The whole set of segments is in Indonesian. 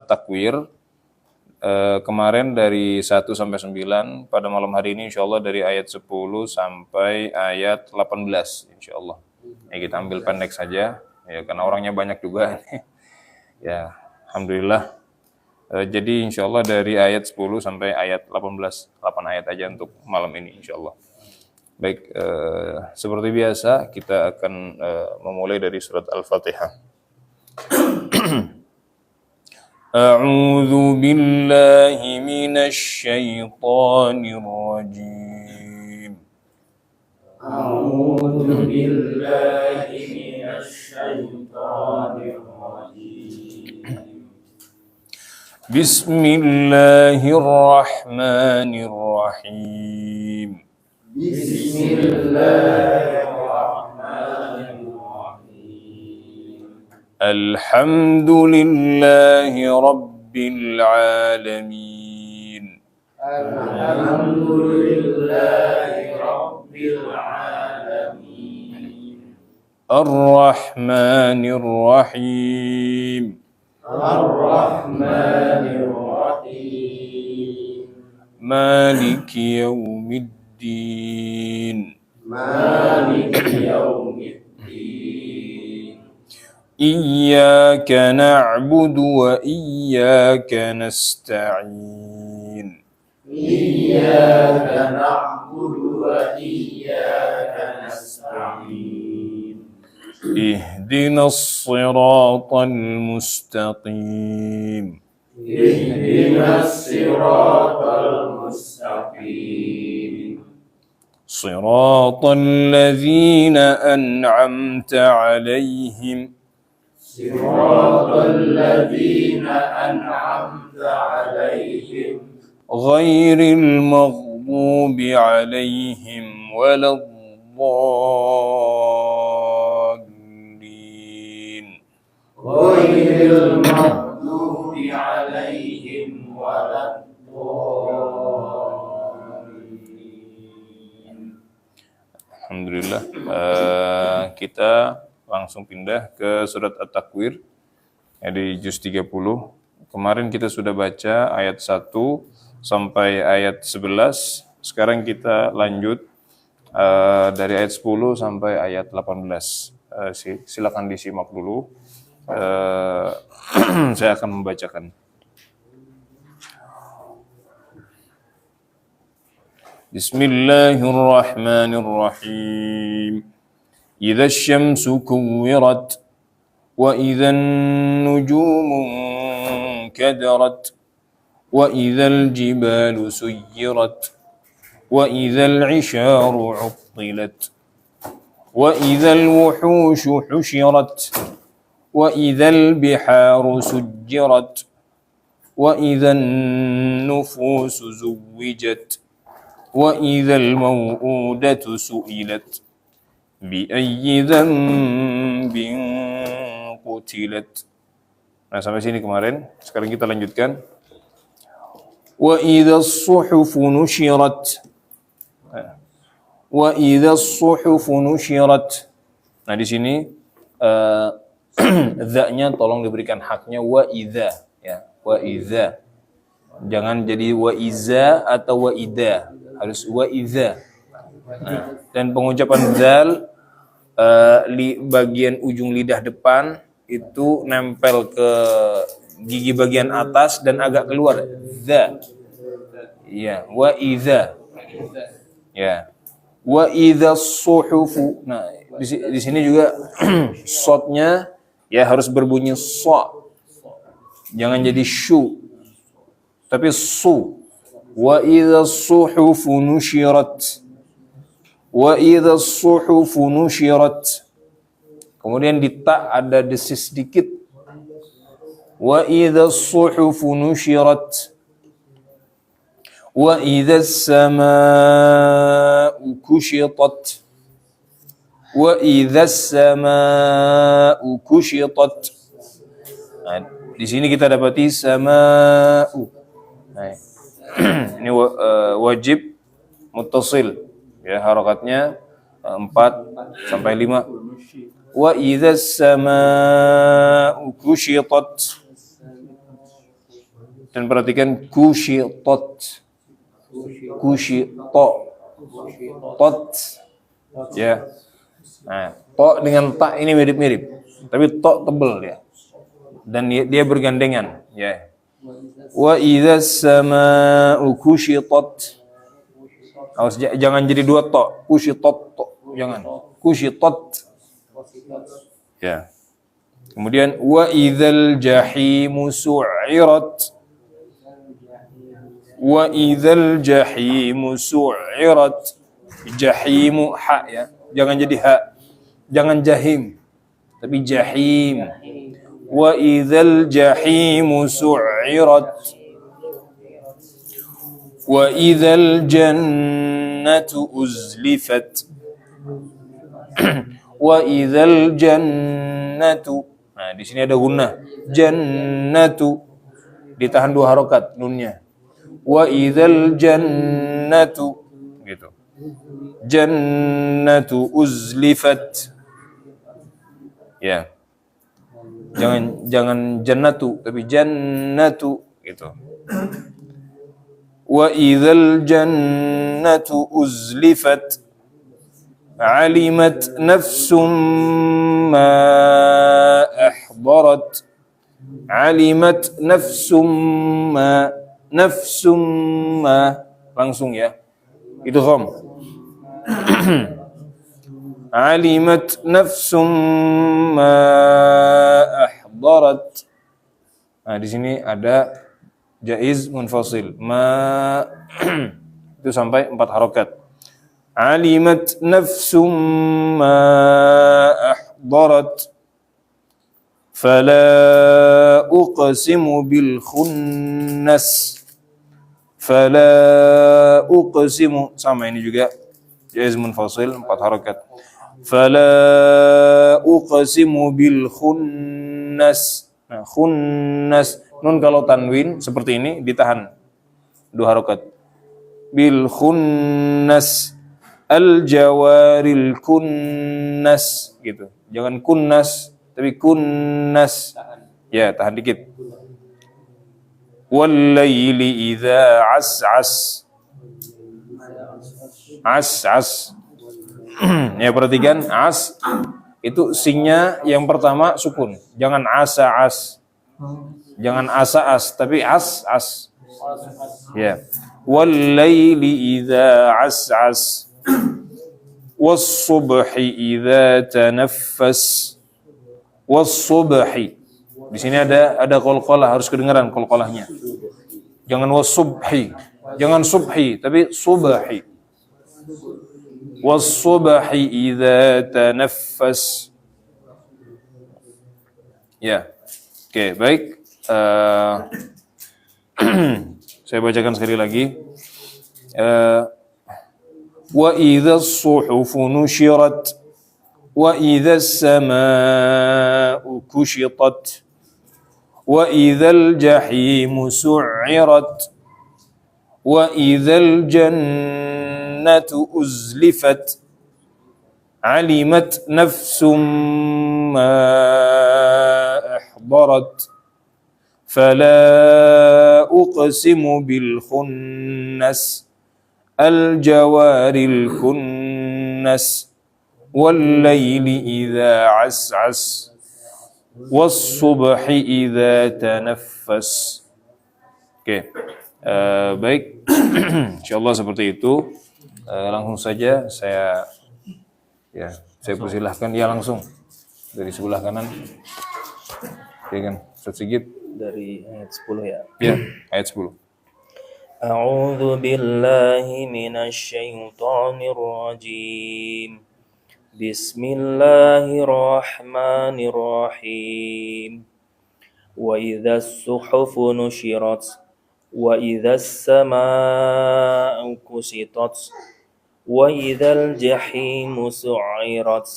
At-Takwir. Kemarin dari 1 sampai 9, pada malam hari ini insyaallah dari ayat 10 sampai ayat 18 insyaallah. Ya, kita ambil pendek saja ya karena orangnya banyak juga. Ya, alhamdulillah. Jadi insyaallah dari ayat 10 sampai ayat 18, 8 ayat aja untuk malam ini insyaallah. Baik, seperti biasa kita akan memulai dari surat Al-Fatihah. أعوذ بالله من الشيطان الرجيم أعوذ بالله من الشيطان الرجيم بسم الله الرحمن الرحيم بسم الله الرحمن الرحيم الحمد لله رب العالمين الحمد لله رب العالمين الرحمن الرحيم الرحمن الرحيم مالك يوم الدين مالك يوم الدين إياك نعبد وإياك نستعين إياك نعبد وإياك نستعين اهدنا الصراط المستقيم اهدنا الصراط المستقيم صراط الذين أنعمت عليهم صراط الذين أنعمت عليهم غير المغضوب عليهم ولا الضالين غير المغضوب عليهم ولا الضالين. Alhamdulillah. Kita langsung pindah ke surat At-Takwir ya, di juz 30. Kemarin kita sudah baca ayat 1 sampai ayat 11. Sekarang kita lanjut dari ayat 10 sampai ayat 18. Silakan disimak dulu. Saya akan membacakan. Bismillahirrahmanirrahim. إذا الشمس كورت وإذا النجوم انكدرت وإذا الجبال سيرت وإذا العشار عطلت وإذا الوحوش حشرت وإذا البحار سجرت وإذا النفوس زوجت وإذا الموءودة سئلت بأي ذنب قتلت. Nah, sampai sini kemarin. Sekarang kita lanjutkan. وَإِذَا الصُّحُفُ نُشِرَتْ وَإِذَا الصُّحُفُ نُشِرَتْ. Nah, di sini za-nya tolong diberikan haknya wa-idza ya, wa-idza. Jangan jadi wa-iza atau wa-idza. Harus wa-idza. Nah, dan pengucapan zal bagian ujung lidah depan itu nempel ke gigi bagian atas dan agak keluar. Za. Ya, wa idza. Ya. Wa idza suhufu. Nah, di sini juga shotnya ya harus berbunyi sa. Jangan jadi shu. Tapi su. Wa idza suhufu nushirat. Wa idza suhufu nushirat. Kemudian di ta ada desis sedikit. Wa idza suhufu nushirat. Wa idza as-samaa'u kushitat. Wa idza as-samaa'u kushitat. Nah, di sini kita dapati sama'u. Nah, ini wajib muttasil. Ya, harakatnya 4 sampai 5. Wa idza as-samaa'u kushitat. Dan perhatikan kushitat. Kushito. Tot. Ya. Nah, to dengan ta ini mirip-mirip. Tapi to tebel dia. Dan dia bergandengan, ya. Wa idzas samaa'u kushitat. Awas jangan jadi dua to. Kushitat to. Jangan. Kushitat. Ya. Kemudian wa idzal jahimu su'irat. Wa idzal jahimu su'irat. Jahimu ha ya. Jangan jadi ha. Jangan jahim. Tapi jahim. Wa idzal jahimu su'irat. Wa idzal jannatu uzlifat. Wa idzal jannatu. Nah, di sini ada gunnah. Jannatu ditahan 2 harokat nunnya. Wa idzal jannatu gitu. Jannatu uzlifat. Ya. Jangan jannatu tapi jannatu gitu. Wa idzal jannatu uzlifat. Alimat nafsum ma ahdarat. Alimat nafsum ma langsung ya. Itu dham. Alimat nafsum ma ahdarat. Nah, di sini ada jaiz munfasil. Ma itu sampai 4 harokat. Alimat nafsum ma ahdarat. Fala uqsimu bil khunnas. Fala uqsimu, sama ini juga jaiz munfasil 4 harakat. Fala uqsimu bil khunnas. Nah, khunnas nun kalau tanwin seperti ini ditahan 2 harakat. Bil khunnas al jawaril kunnas gitu. Jangan kunnas tapi kunnas. Ya, tahan dikit. Wal-laili idza as'as. As'as. Ya, perhatikan as itu singnya yang pertama sukun. Jangan asa-as. Jangan asa-as tapi as-as. Ya. Wal-laili idza as'as. Was-subhi idza tanaffas. Was-subhi. Di sini ada qalqalah, harus kedengaran qalqalahnya. Jangan was-subhi. Jangan subhi, tapi subhi. Was-subhi idza tanaffas. Ya. Oke, baik. Saya bacakan sekali lagi. Wa idza as-suhufu nushirat. Wa idza as-samaa'u kushitat. Wa idzal jahimu su'irat. Wa idzal jannatu uzlifat. Alimat nafsum ma ahdarat. Fala uqsimu bil khunnas. Al jawaril kunnas. Wal laili idza as'as. Was-subhi idza tanaffas. Oke. Baik. Insyaallah seperti itu. Langsung saja saya persilahkan ya langsung dari sebelah kanan. Oke kan, Ustaz Sigit dari ayat 10 ya. Ya, ayat 10. A'udzu billahi minasy syaithanir rajim. Bismillahirrahmanirrahim. Wa idzas suhufu nushirat wa idzas samaa'u kusitat wa idzal jahimu su'irat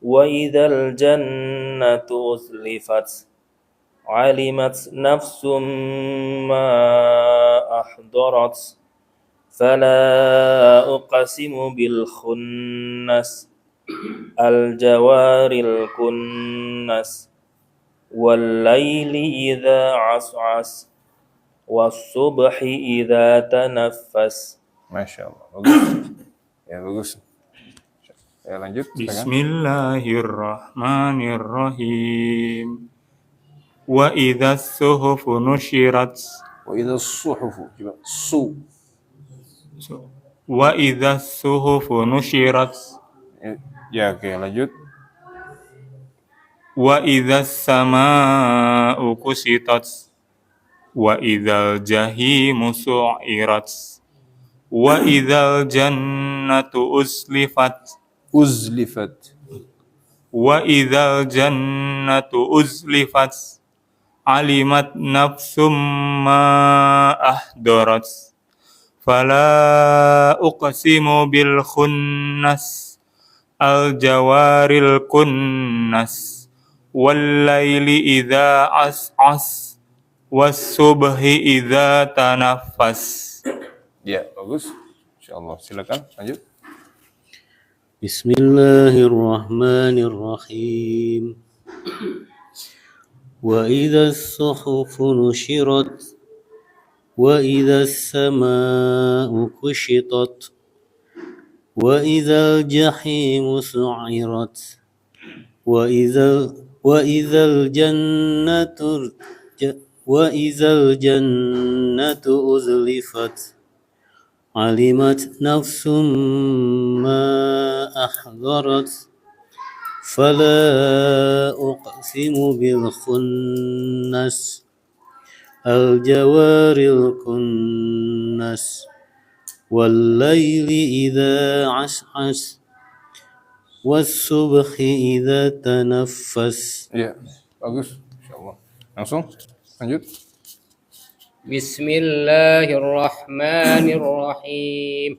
wa idzal jannatu uzlifat. Alimat nafsum ma ahdarat. Fala uqsimu bil khunnas. Al-jawaril kunnas. Wal-laili idza as'as. والصبح إذا تنفس. Masya Allah. Bagus. Ya, bagus. Ya, lanjut. Silakan. Bismillahirrahmanirrahim. Wa idza suhufu nusyirat. Wa idza suhufu. Coba. Wa idza suhufu nusyirat. Ya, oke, lanjut. Wa idza samaa'u kusitat. Wa idzal jahimu su'irat. Wa idzal jannatu uslifat. Uzlifat. Wa idzal jannatu uzlifat. Alimat nafsum ma ahdarat. Fala uqsimu bil khunnas. Al jawaril kunnas. Wal laili idza as'as. Was subhi idza tanaffas. Ya, bagus. Insyaallah. Silakan, lanjut. Bismillahirrahmanirrahim. Wa idza as-suhufu nushirat wa idza as-samaa'u kushitat wa idza al-jahimu su'irat wa idza al-jannatu uzlifat alimat nafsum ma ahdarat fala uqsimu bil khunnas al jawaril kunnas wal laili idza as'as was subhi idza tanaffas. Ya, bagus. Insyaallah. Langsung lanjut. Bismillahirrahmanirrahim.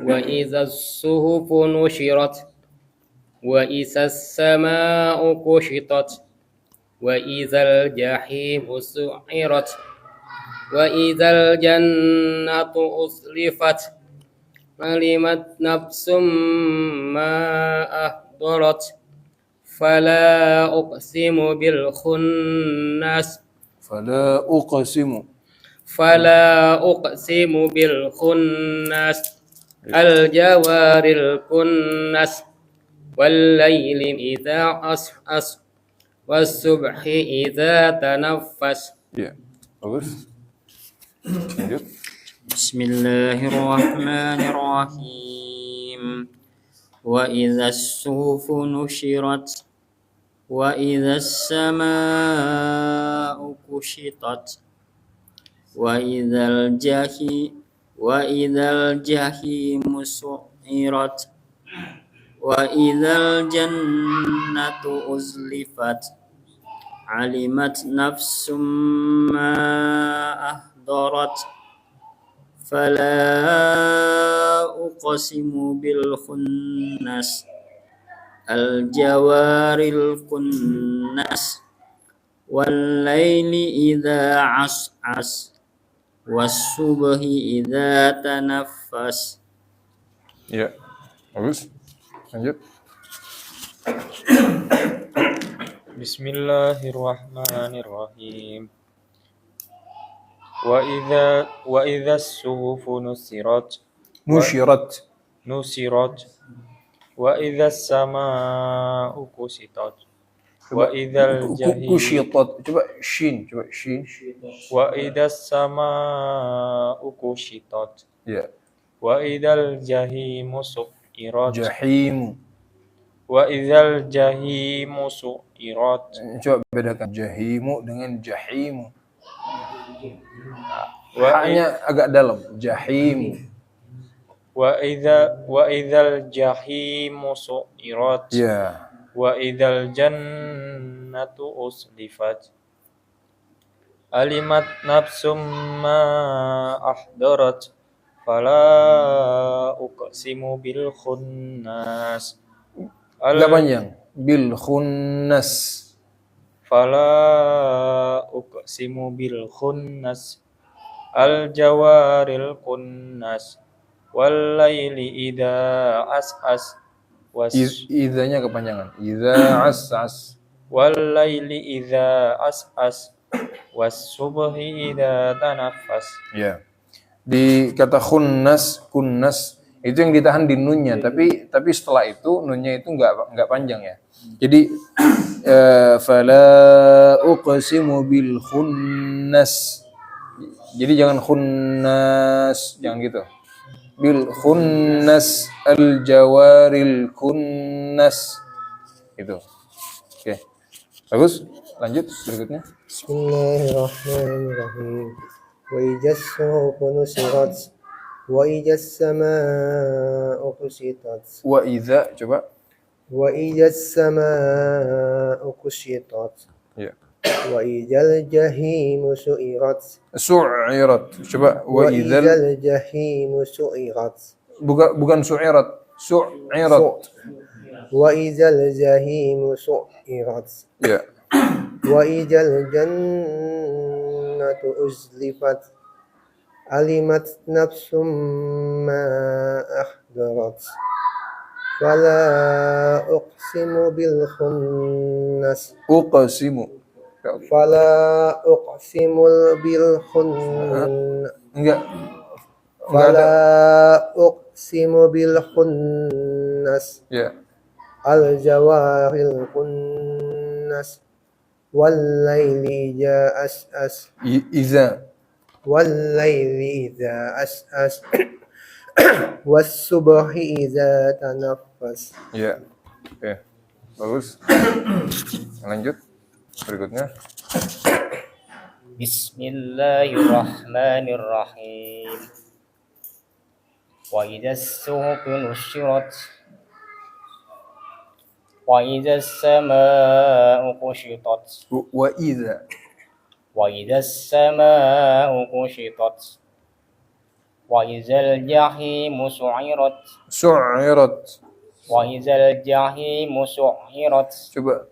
Wa idza as-suhufu nushirat wa idza as-samaa'u kushitat wa idza al-jahimu su'irat wa idza al-jannatu uzlifat alimat nafsum ma ahdarat fala uqsimu bil khunnas Fala uqsimu. bil khunnas al jawaril kunnas wal laili idza as'as was subhi idza tanaffas. Ya, bagus. Lanjut. Bismillahirrahmanirrahim. Wa idza as-suhufu nushirat wa idza as-samaa'u kushitat wa idzal jahimu su'irat wa idzal jannatu uzlifat alimat nafsum ma ahdarat fala uqsimu bil khunnas al jawaril kunnas wal laili idza as'as was subhi idza tanaffas. Ya, bagus. Lanjut. Bismillahirrahmanirrahim. Wa idza as-suhufu nusirat wa idza as-samaa'u kusitat wa idzal jahim Kushitat. Coba shin. wa idza as-samaa'u kushitat Ya. wa idzal jahimu su'irat Jahimu. wa idzal jahimu su'irat Coba bedakan jahimu dengan jahimu. wa Hanya agak dalam. Jahimu. idzal jahimu su'irat Ya. wa idzal jannatu uslifat alimat nafsum ma ahdarat fala uqsimu bil khunnas Agak panjang. Bil khunnas. fala uqsimu bil khunnas al jawaril kunnas wal laili idza as'as was Idzanya kepanjangan. Idza as'as. wal laili idza as'as was-subhi idza tanaffas. Ya. Di kata kunnas itu yang ditahan di nunnya, tapi setelah itu nunnya itu enggak panjang ya. Jadi fala uqsimu bil khunnas. Jadi jangan khunnas, jangan gitu. Bil khunnas al jawaril kunnas. Itu. Oke. Bagus. Lanjut berikutnya. Bismillahirrahmanirrahim. Wa idza as-suhufu nusirat wa idza as-samaa'u kushitat Wa idza, coba. wa idza as-samaa'u kushitat Ya. wa idzal jahimu su'irat Su'irat. Coba wa wa idzal, idzal jahimu su'irat bukan su'irat, su'irat. wa idzal jahimu su'irat Ya. wa idzal jannatu uzlifat alimat nafsum ma ahdarat fala uqsimu bil khunnas Uqsimu. fala uqsimu bil khunnas Enggak. fala uqsimu bil khunnas Ya. al jawaril kunnas wal laili idza as'as Iza. wal laili idza as'as was subhi idza tanaffas. Ya. Oke. Bagus. Lanjut. Berikutnya. Bismillahirrahmanirrahim. Wa idza as-suhufu nushirat wa idza as-samaa'u kushitat Wa iza. wa idza as-samaa'u kushitat wa idzal jahimu su'irat Su'irat. wa idzal jahimu su'irat Coba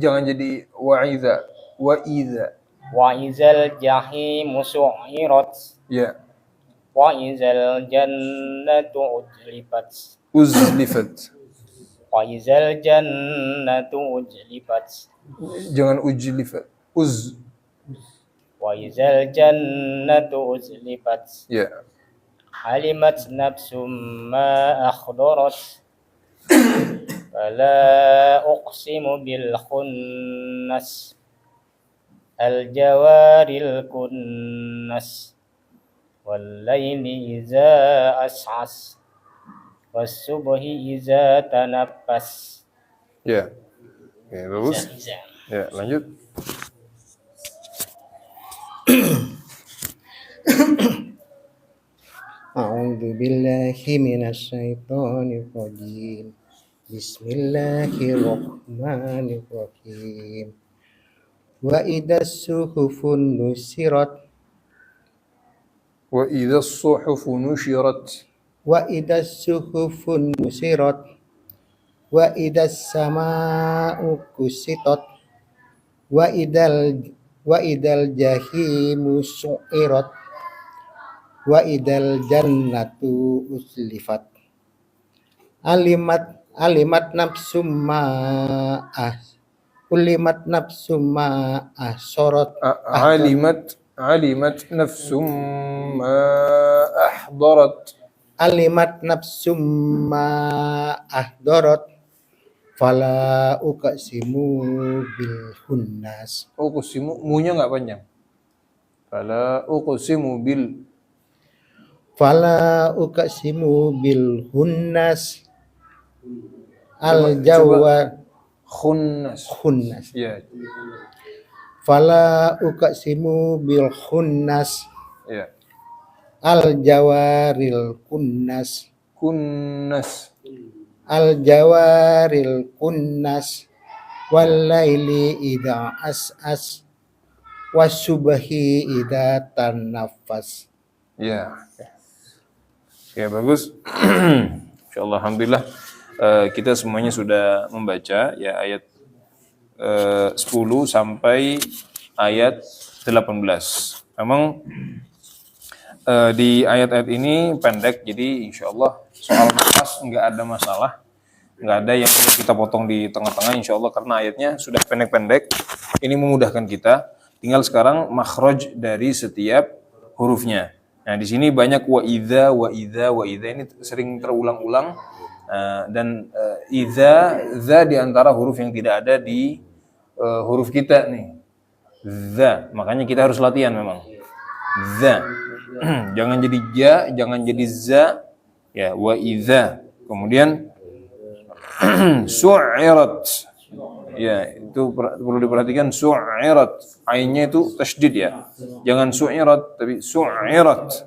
jangan jadi wa iza. Wa iza. wa idzal jahimu su'irat Ya. wa idzal jannatu uzlifat Uzlifat. wa idzal jannatu uzlifat Jangan ujlifat. wa idzal jannatu uzlifat Ya. alimat nafsum ma akhdarat fala uqsimu bil khunnas al jawaril kunnas wal laili idza as'as was subhi idza tanaffas. Ya. Oke, bagus. Iza. Ya, lanjut. A'udzu billahi minasy syaithanir rajim. Bismillahirrahmanirrahim. Wa idzas suhufun nusirat Wa idza as-suhufu nushirat. wa idzas suhufun nusirat wa idzas samaa'u kusitat wa idal jahimu su'irat wa idal jannatu uslifat alimat nafsum ma ulimat nafsum ma ahsarat Alimat nafsum ma ahdarat. alimat nafsum ma ahdarat fala uqsimu bil khunnas Uqsimu, munya enggak panjang. Fala uqsimu bil. fala uqsimu bil khunnas al Coba. jawar Khunnas. khunnas Ya. fala uqsimu bil khunnas Ya. al jawaril kunnas Kunnas. al jawaril kunnas wal laili idza as'as was subhi idza tanaffas. Ya. Ya, bagus. Insyaallah, alhamdulillah kita semuanya sudah membaca ya ayat 10 sampai ayat 18. Memang di ayat-ayat ini pendek, jadi insyaallah soal nafas nggak ada masalah, nggak ada yang perlu kita potong di tengah-tengah insyaallah karena ayatnya sudah pendek-pendek. Ini memudahkan kita. Tinggal sekarang makhraj dari setiap hurufnya. Nah, di sini banyak wa idza ini sering terulang-ulang dan za di antara huruf yang tidak ada di huruf kita nih. Za, makanya kita harus latihan memang. Za. Jangan jadi ja, jangan jadi za. Ya, wa idza. Kemudian su'irat. Ya, itu perlu diperhatikan su'irat. Ainnya itu tasydid ya. Jangan su'irat tapi su'irat.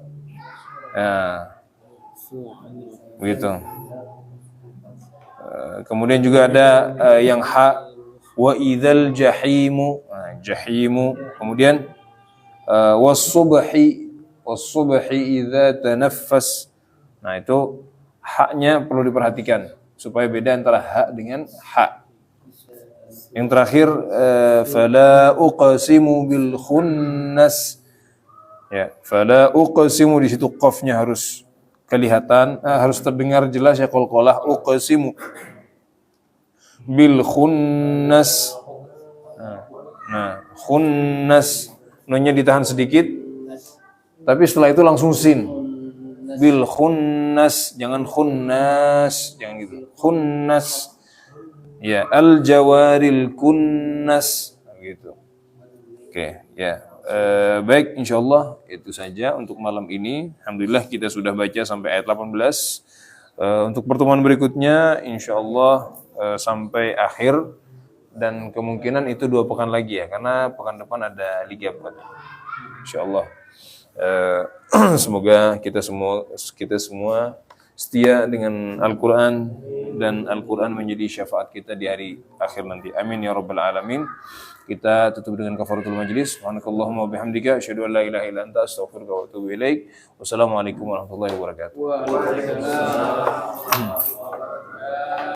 Ya. Begitu. Kemudian juga ada yang ha wa idzal jahimu. Nah, jahimu. Kemudian was-subhi idza tanaffas. Nah, itu haknya perlu diperhatikan supaya beda antara ha dengan ha. Yang terakhir fala uqsimu bil khunnas. Ya, fala uqsimu di situ qafnya harus kelihatan, harus terdengar jelas ya qalqalah uqsimu bil khunnas. Nah, khunnas nunnya ditahan sedikit. Tapi setelah itu langsung sin. Bil khunnas, jangan khunnas, jangan gitu. Khunnas. Ya, al jawaril kunnas gitu. Oke, ya. Baik, insyaallah itu saja untuk malam ini. Alhamdulillah kita sudah baca sampai ayat 18. Untuk pertemuan berikutnya insyaallah sampai akhir dan kemungkinan itu 2 pekan lagi ya, karena pekan depan ada Liga Pro. Insyaallah. Semoga kita semua setia dengan Al-Quran dan Al-Quran menjadi syafaat kita di hari akhir nanti. Amin ya rabbal alamin. Kita tutup dengan kafaratul majlis. Subhanakallahumma wa bihamdika asyhadu an la ilaha illa anta astaghfiruka wa atubu ilaik. Wassalamualaikum warahmatullahi wabarakatuh.